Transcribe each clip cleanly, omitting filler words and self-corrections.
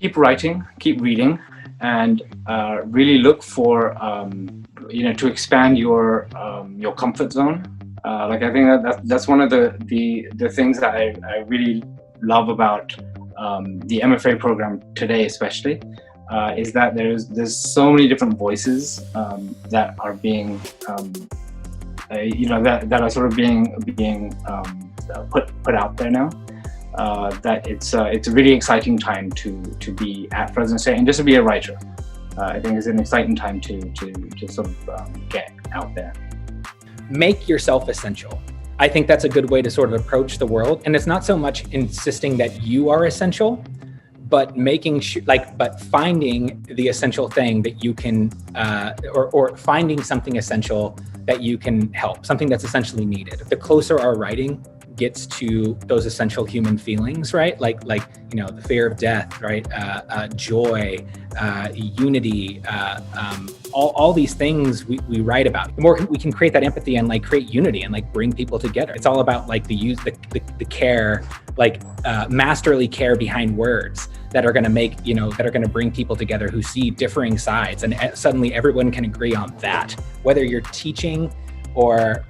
keep writing, keep reading, and really look for to expand your comfort zone. Like I think that's one of the things that I really love about the MFA program today, especially, is that there's so many different voices that are being that are sort of being put out there now. That it's a really exciting time to be at Fresno State and just to be a writer. I think it's an exciting time to sort of get out there. Make yourself essential. I think that's a good way to sort of approach the world. And it's not so much insisting that you are essential, but making sure, but finding the essential thing that you can, or finding something essential that you can help, something that's essentially needed. The closer our writing gets to those essential human feelings, right? Like the fear of death, right? Joy, unity, all these things we write about. The more we can create that empathy and create unity and bring people together. It's all about the care, masterly care behind words that are going to make, that are going to bring people together who see differing sides, and suddenly everyone can agree on that. Whether you're teaching or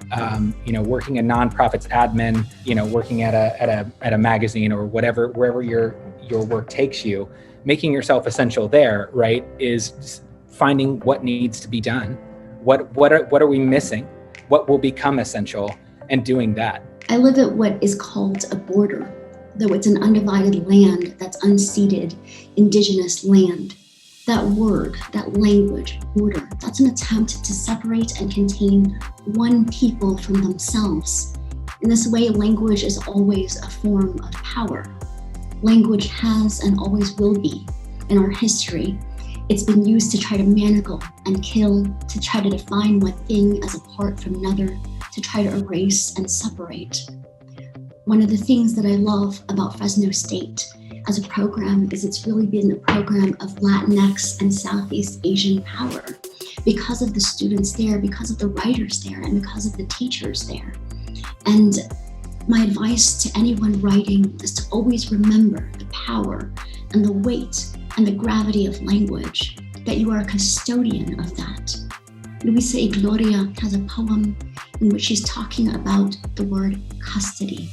working a nonprofit's admin, working at a magazine or whatever, wherever your work takes you, making yourself essential there, right, is finding what needs to be done, what are we missing, what will become essential, and doing that. I live at what is called a border, though it's an undivided land that's unceded, indigenous land. That word, that language, border, that's an attempt to separate and contain one people from themselves. In this way, language is always a form of power. Language has and always will be in our history. It's been used to try to manacle and kill, to try to define one thing as apart from another, to try to erase and separate. One of the things that I love about Fresno State as a program is it's really been a program of Latinx and Southeast Asian power because of the students there, because of the writers there, and because of the teachers there. And my advice to anyone writing is to always remember the power and the weight and the gravity of language, that you are a custodian of that. Luisa y Gloria has a poem in which she's talking about the word custody.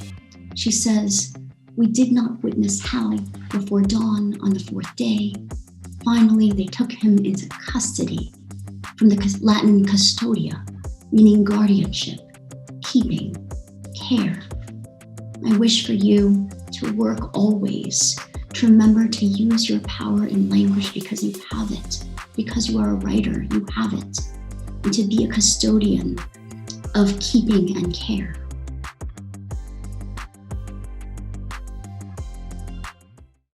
She says, "We did not witness how, before dawn on the fourth day, finally they took him into custody," from the Latin custodia, meaning guardianship, keeping, care. I wish for you to work always, to remember to use your power in language because you have it, because you are a writer, you have it, and to be a custodian of keeping and care.